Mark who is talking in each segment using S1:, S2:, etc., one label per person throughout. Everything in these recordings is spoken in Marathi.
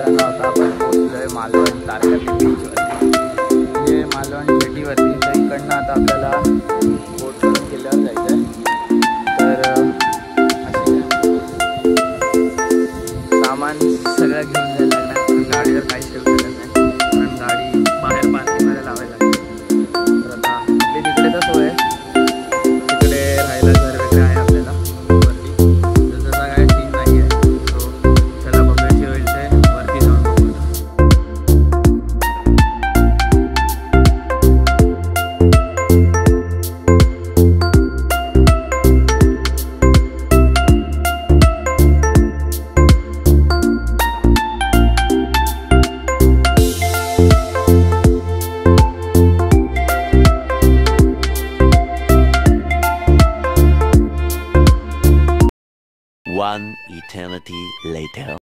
S1: मित्रांनो आता आपण पोहोचलोय मालवण तारकर्ली बीचवरती, म्हणजे मालवण जेटीवरती. तर इकडनं आता आपल्याला बोट करून किल्ल्यावर जायचं आहे. तर असे सामान सगळं घेऊन जायला लागणार, पण गाडीवर काही ठेवू शकत नाही, कारण गाडी बाहेर पार्किंगमध्ये लावायला लागते. तर आता आपली तिकडे तर सोय आहे, तिकडे राहायला घर वगैरे आहे आपल्याला वरती. तसं काय सीन नाही आहे. सो चला बघूया जे होईल ते वरती जाऊन बघू.
S2: One eternity later.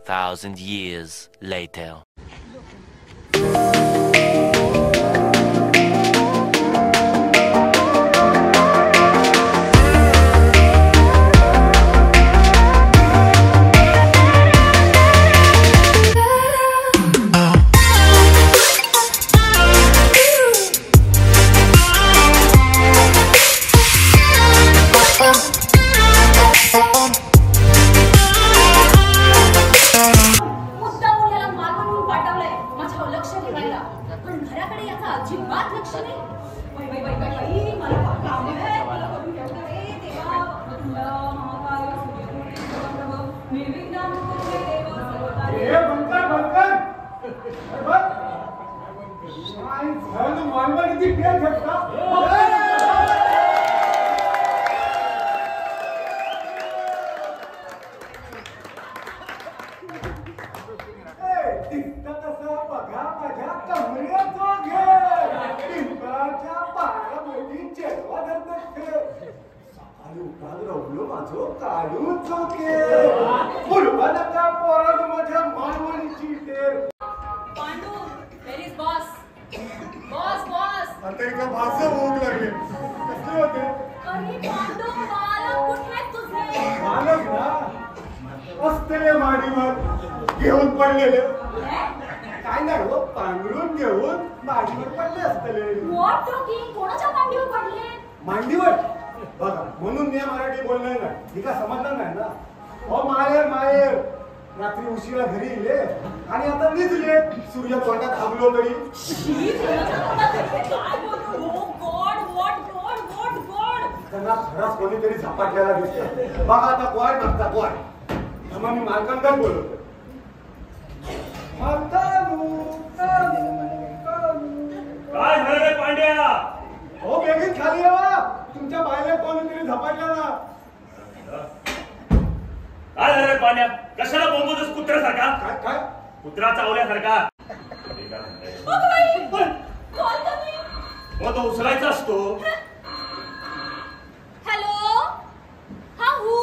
S2: Thousand years later.
S3: घेऊन पडलेले काय नाही हो, पांघरून घेऊन मांडीवर पडले असतले. मांडीवर बघा म्हणून मी मराठी बोलणार नाही, ठीक आहे, समजणार नाही ना. हो माहेर माहेर रात्री उशिरा घरी येले आणि आता निघले, सूर्य तोंडात थांबलो तरी. त्यांना खरंच कोणीतरी झपाटलेला दिसतं. बघा आता कोण मागता कोण. मग मी मालकांकडे बोलवतो.
S4: काय झालं रे पांड्या?
S3: हो बेगीन खाली यावा. तुमच्या बायला कोणीतरी झपाटलेला.
S4: काय झालं रे पांड्या? कशाला बोंबतोस कुत्र्यासारखा?
S3: काय काय
S4: कुत्रा चावल्यासारखा. मग तो उचलायचा असतो.
S5: हॅलो हा हू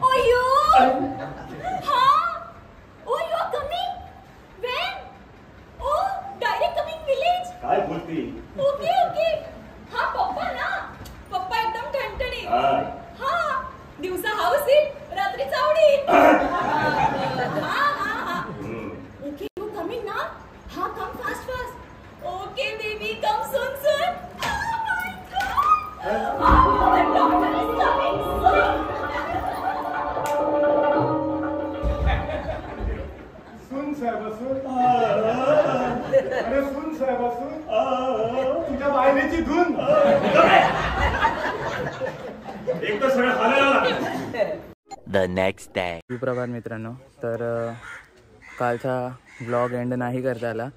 S5: ओ यू हा oh you are coming when oh direct coming village.
S4: काय बोलती?
S5: ओके ओके हा पप्पा ना पप्पा एकदम ठणठणी. हा दिवसा हाऊस येईल रात्री चावडी. हा हा हा ओके यू कमिंग ना. हा come fast fast. Okay baby come soon soon. The daughter is coming soon.
S3: सुन साहेब सुन. अरे सुन साहेब सुन. तुझ्या बायलेची धून.
S4: एक तर सगळं हालायला लागलं.
S2: The next day.
S1: सुप्रभात मित्रांनो. तर कालचा ब्लॉग एंड नाही करता आला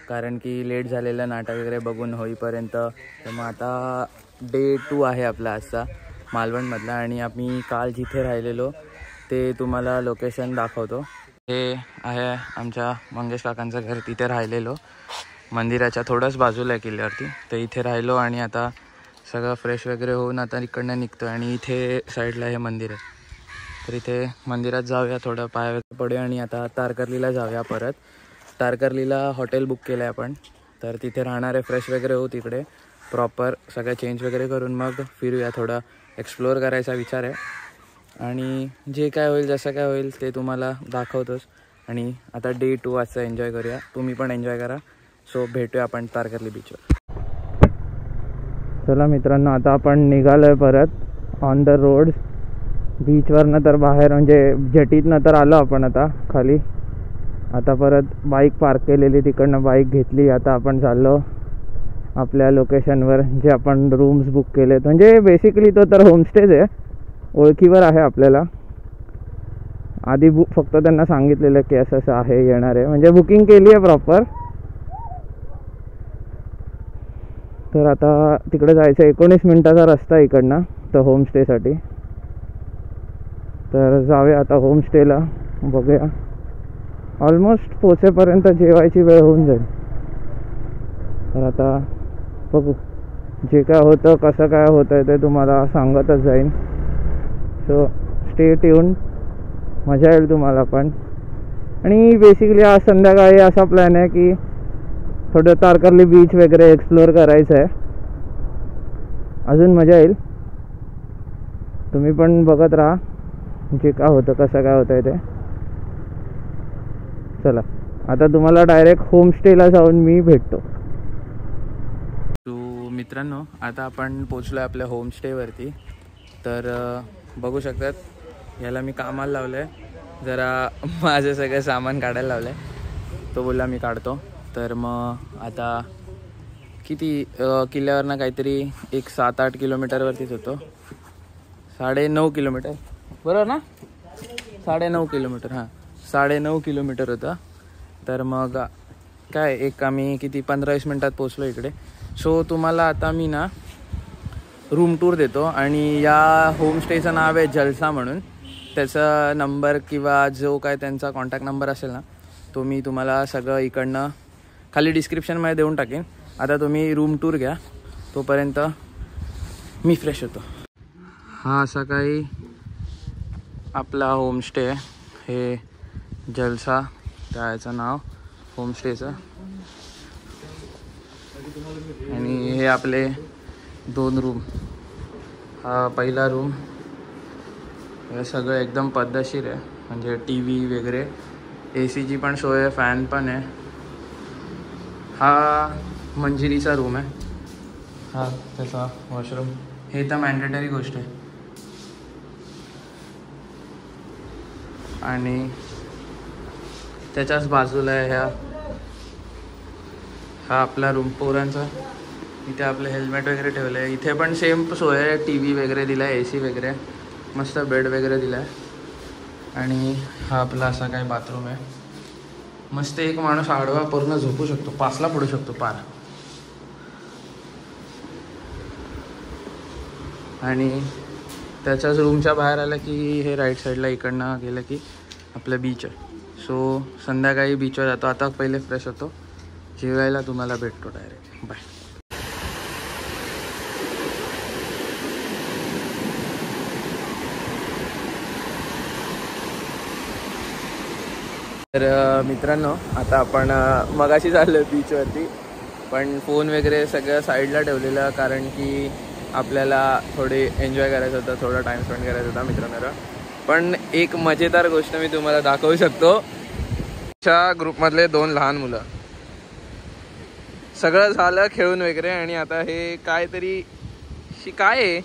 S1: कारण की लेट झालेलं नाटक वगैरे बघून होईपर्यंत. तर मग आता डे 2 आहे आपला आजचा मालवणमधला आणि आम्ही काल जिथे राहिलेलो ते तुम्हाला लोकेशन दाखवतो. हे आहे आमच्या मंगेश काकांचं घर. तिथे राहिलेलो मंदिराच्या थोडंच बाजूला आहे किल्ल्यावरती. तर इथे राहिलो आणि आता सगळं फ्रेश वगैरे होऊन आता इकडनं निघतो आणि इथे साईडला हे मंदिर आहे. तर इथे मंदिरात जाऊया, थोडं पाय वगैरे पडूया आणि आता तारकर्लीला जाऊया परत. तारकर्लीला हॉटेल बुक केलं आहे आपण. तर तिथे राहणार आहे, फ्रेश वगैरे होऊ तिकडे प्रॉपर सगळं चेंज वगैरे करून मग फिरूया. थोडा एक्सप्लोअर करायचा विचार आहे आणि जे काय होईल जसं काय होईल ते तुम्हाला दाखवतोच. आणि आता डे 2 आजचा एन्जॉय करूया. तुम्ही पण एन्जॉय करा. सो भेटूया आपण तारकर्ली बीचवर. चला मित्रांनो, आता आपण निघालो आहे परत ऑन द रोड. बीचवरनं तर बाहेर म्हणजे जेटीतनं तर आलो आपण आता खाली. आता परत बाईक पार्क केलेली तिकडनं बाईक घेतली. आता आपण चाललो आपल्या लोकेशनवर जे आपण रूम्स बुक केलेत. म्हणजे बेसिकली तो तर होमस्टेज आहे, ओळखीवर आहे आपल्याला. आधी फक्त त्यांना सांगितलेलं की असं असं आहे येणार आहे, म्हणजे बुकिंग केली आहे प्रॉपर. तर आता तिकडे जायचं 19 मिनिटाचा रस्ता इकडनं तर होमस्टेसाठी. तर जाऊया आता होमस्टेला, बघूया. ऑलमोस्ट पोचेपर्यंत जेवायची वेळ होऊन जाईल. तर आता बघू जे काय होतं कसं काय होतं आहे ते तुम्हाला सांगतच जाईन. सो स्टे ट्यून, मजा येईल तुम्हाला पण. आणि बेसिकली आज संध्याकाळी असा प्लॅन आहे की थोडं तारकर्ली बीच वगैरे एक्सप्लोअर करायचं आहे. अजून मजा येईल. तुम्ही पण बघत राहा जे काय होतं कसं काय होतं आहे ते. चला आता तुम्हाला डायरेक्ट होमस्टेला जाऊन मी भेटतो. मित्रांनो, आता आपण पोचलो आहे आपल्या होमस्टेवरती. तर बघू शकतात याला मी कामाला लावलं आहे. जरा माझं सगळं सामान काढायला लावलं आहे. तो बोलला मी काढतो. तर मग आता किती किल्ल्यावरनं काहीतरी 7-8 किलोमीटरवरतीच होतो. 9.5 किलोमीटर बरोबर ना? 9.5 किलोमीटर. हां 9.5 किलोमीटर होतं. तर मग काय आम्ही किती 15-20 मिनटात पोचलो इकडे. सो तुम्हाला आता मी ना रूम टूर देतो. आणि या होमस्टेचं नाव आहे जलसा म्हणून. त्याचा नंबर किंवा जो काय त्यांचा कॉन्टॅक्ट नंबर असेल ना तो मी तुम्हाला सगळं इकडनं खाली डिस्क्रिप्शनमध्ये देऊन टाकेन. आता तुम्ही रूम टूर घ्या, तोपर्यंत मी फ्रेश होतो. हा असा काही आपला होमस्टे आहे. हे जलसा त्याचं नाव होमस्टेचं. आणि हे आपले 2 रूम. हा पहिला रूम. हे सगळं एकदम पद्धतशीर आहे, म्हणजे टी व्ही वगैरे, ACची पण सोय आहे, फॅन पण आहे. हा मंजिरीचा रूम आहे. हा त्याचा वॉशरूम. हे तर मॅन्डेटरी गोष्ट आहे. आणि त्याच्याच बाजूला आहे हा आपला रूम पोरांचा. इथे आपलं हेल्मेट वगैरे ठेवलं आहे. इथे पण सेम सोय आहे, TV वगैरे दिला आहे, AC वगैरे, मस्त बेड वगैरे दिला आहे. आणि हा आपला असा काय बाथरूम आहे. मस्त एक माणूस आडवा पूर्ण झोपू शकतो, पासला पडू शकतो पार. आणि त्याच्याच रूमच्या बाहेर आलं की हे राईट साईडला इकडनं गेलं की आपलं बीच आहे. सो संध्याकाळी बीचवर जातो. आता पहिले फ्रेश होतो, जेवायला तुम्हाला भेटतो डायरेक्ट. बाय. तर मित्रांनो, आता आपण मगाशी चाललो बीचवरती, पण फोन वगैरे सगळं साईडला ठेवलेलं, कारण की आपल्याला थोडे एन्जॉय करायचं होतं, थोडा टाईम स्पेंड करायचा होता मित्रांनो. पण एक मजेदार गोष्ट मी तुम्हाला दाखवू शकतो. च्या ग्रुपमधले 2 लहान मुलं, सगळं झालं खेळून वगैरे, आणि आता हे काहीतरी काय आहे,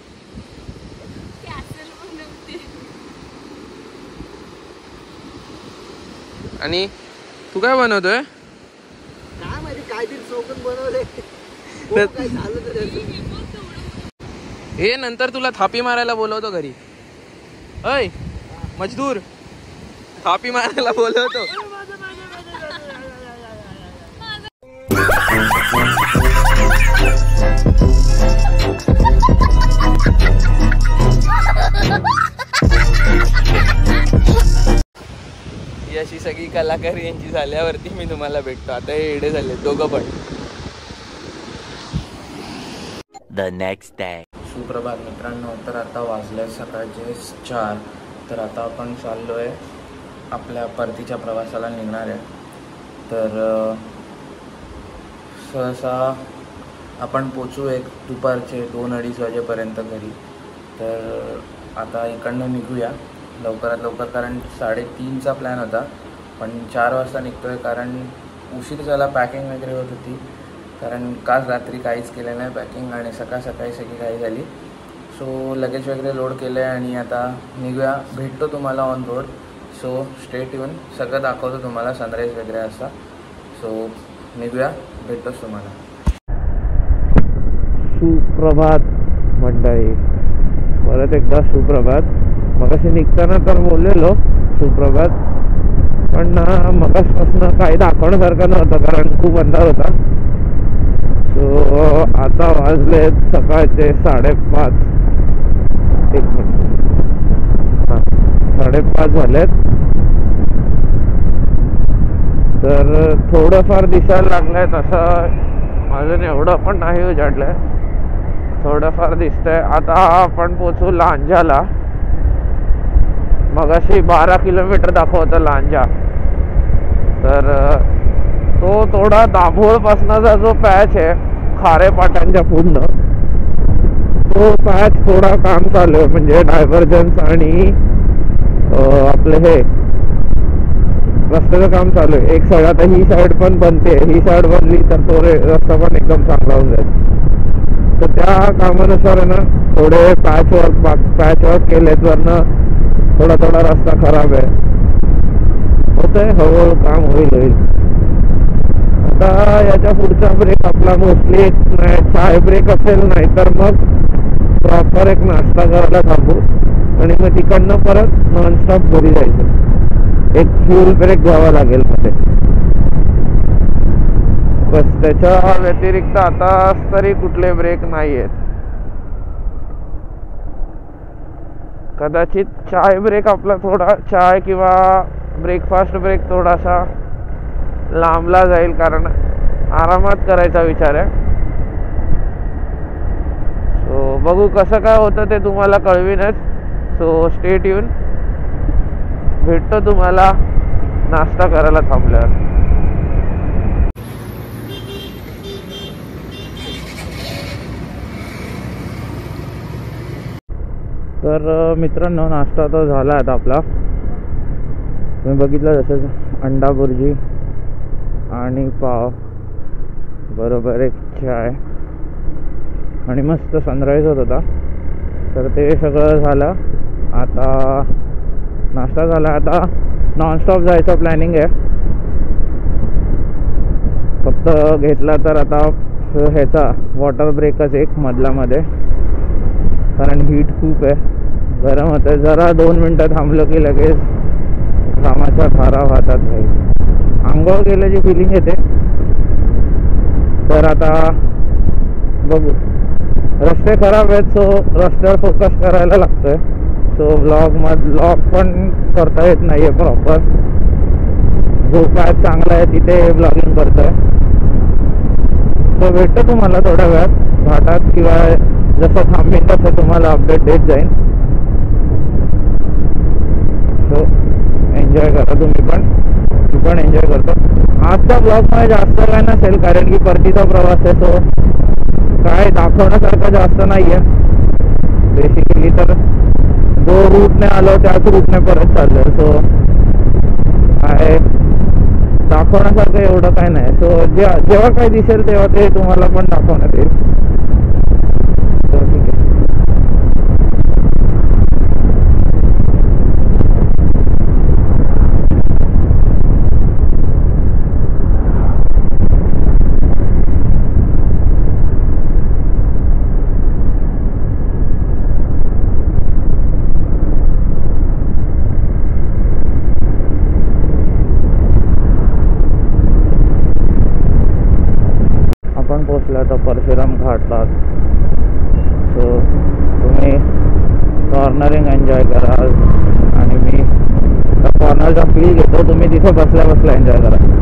S1: आणि तू काय बनवतोय?
S3: काय माहिती काहीतरी चौकन बनवले.
S1: हे नंतर तुला थापी मारायला बोलवतो घरी. अय मजदूर, थापी मारायला बोलवतो. अशी सगळी कलाकारी यांची झाल्यावरती मी तुम्हाला भेटतो. आता हे एडे झाले दोघं पण.
S2: The next day.
S1: सुप्रभात मित्रांनो. तर आता वाजले सकाळचे 4. तर आता आपण चाललो आहे आपल्या परतीच्या प्रवासाला निघणार आहे. तर सहसा आपण पोचू एक दुपारचे 2-2:30 वाजेपर्यंत घरी. तर आता इकडनं निघूया लवकरात लवकर, कारण 3:30चा प्लॅन होता, पण 4 वाजता निघतो आहे, कारण उशीर झाला. पॅकिंग वगैरे होत होती, कारण काल रात्री काहीच केलं नाही पॅकिंग, आणि सकाळी सगळी काही झाली. सो लगेज वगैरे लोड केलं आहे आणि आता निघूया. भेटतो तुम्हाला on road. So stay tune, सगळं दाखवतो तुम्हाला, सनराईज वगैरे असता. सो निघूया, भेटतोच तुम्हाला.
S6: सुप्रभात मंडळी, परत एकदा सुप्रभात. मगाशी निघताना तर बोललेलो सुप्रभात, पण मगासपासून काही दाखवण्यासारखं नव्हतं, कारण खूप अंधार होता. सो आता वाजले सकाळचे 5:30. 1 मिनिट, 5:30 झालेत. तर थोडंफार दिसायला लागलंय, तसं अजून एवढं पण नाही उजाडलंय, थोडंफार दिसतंय. आता आपण पोचू लांजाला. मगाशी 12 किलोमीटर दाखवतं लांजा. तर तो थोडा दाभोळपासनाचा जो पॅच आहे खारेपाटांच्या पुढनं, तो पॅच थोडा काम चालू आहे, म्हणजे डायव्हर्जन्स आणि आपलं हे रस्त्याचं काम चालू आहे. एक साईड आता ही साईड पण बनते, ही साईड बनली तर तो रस्ता पण एकदम चांगला होऊन जाईल. तर त्या कामानुसार आहे ना थोडे पॅचवर्क केलेत, वरनं थोडा रस्ता खराब आहे, होतंय, हळूहळू काम होईल. आता याच्या पुढचा ब्रेक आपला मोस्टली एक चाय ब्रेक असेल, नाही तर मग प्रॉपर एक नाश्ता करायला थांबू, आणि मग तिकडनं परत नॉनस्टॉप घरी जायचं. एक फ्यूल ब्रेक घ्यावा लागेल मध्ये. बस, त्याच्या व्यतिरिक्त आता तरी कुठले ब्रेक नाही आहेत. कदाचित चाय ब्रेक आपला थोडा, चाय किंवा ब्रेकफास्ट ब्रेक थोडासा लांबला जाईल, कारण आरामात करायचा विचार आहे. सो बघू कसं काय होतं ते तुम्हाला कळवीनच. सो स्टे ट्यून, भेटतो तुम्हाला नाश्ता करायला थांबल्यावर. तर मित्रांनो, नाश्ता तर झाला आता आपला. तुम्ही बघितलं जसं अंडा बुर्जी आणि पाव, बरोबर एक चाय, आणि मस्त सनराईज होत होता. तर ते सगळं झालं. आता नाश्ता झाला, आता नॉनस्टॉप जायचं प्लॅनिंग आहे. फक्त घेतला तर आता सो ह्याचा वॉटर ब्रेकच एक मधल्यामध्ये, कारण हीट खूप आहे, गरम होतं. जरा 2 मिनटं थांबलो की लगेच घामाच्या धारा वाहतात भाई. आंघोळ केल्याची फिलिंग येते. तर आता बघू, रस्ते खराब आहेत सो रस्त्यावर फोकस करायला लागतोय. सो ब्लॉग पण करता येत नाही आहे प्रॉपर. जो काय चांगला आहे तिथे ब्लॉगिंग करतोय. सो भेटतो तुम्हाला थोड्या वेळात घाटात, किंवा जसं थांबीन तसं तुम्हाला अपडेट देत जाईन. सो एन्जॉय करा तुम्ही पण, मी पण एन्जॉय करतो. आजच्या ब्लॉगमध्ये जास्त काय नसेल कारण की परतीचा प्रवास आहे. सो काय दाखवण्यासारखं जास्त नाही आहे बेसिकली. तर जो रूटने आलो त्याच रूटने परत चाललो. सो काय दाखवण्यासारखं एवढं काय नाही. सो जेव्हा काय दिसेल तेव्हा ते तुम्हाला पण दाखवण्यात येईल. सो ठीक आहे. पोचला तर परशुराम घाटला. सो तुम्ही कॉर्नरिंग एन्जॉय करा आणि मी कॉर्नरचा फील घेतो. तुम्ही तिथे बसल्या बसल्या एन्जॉय करा.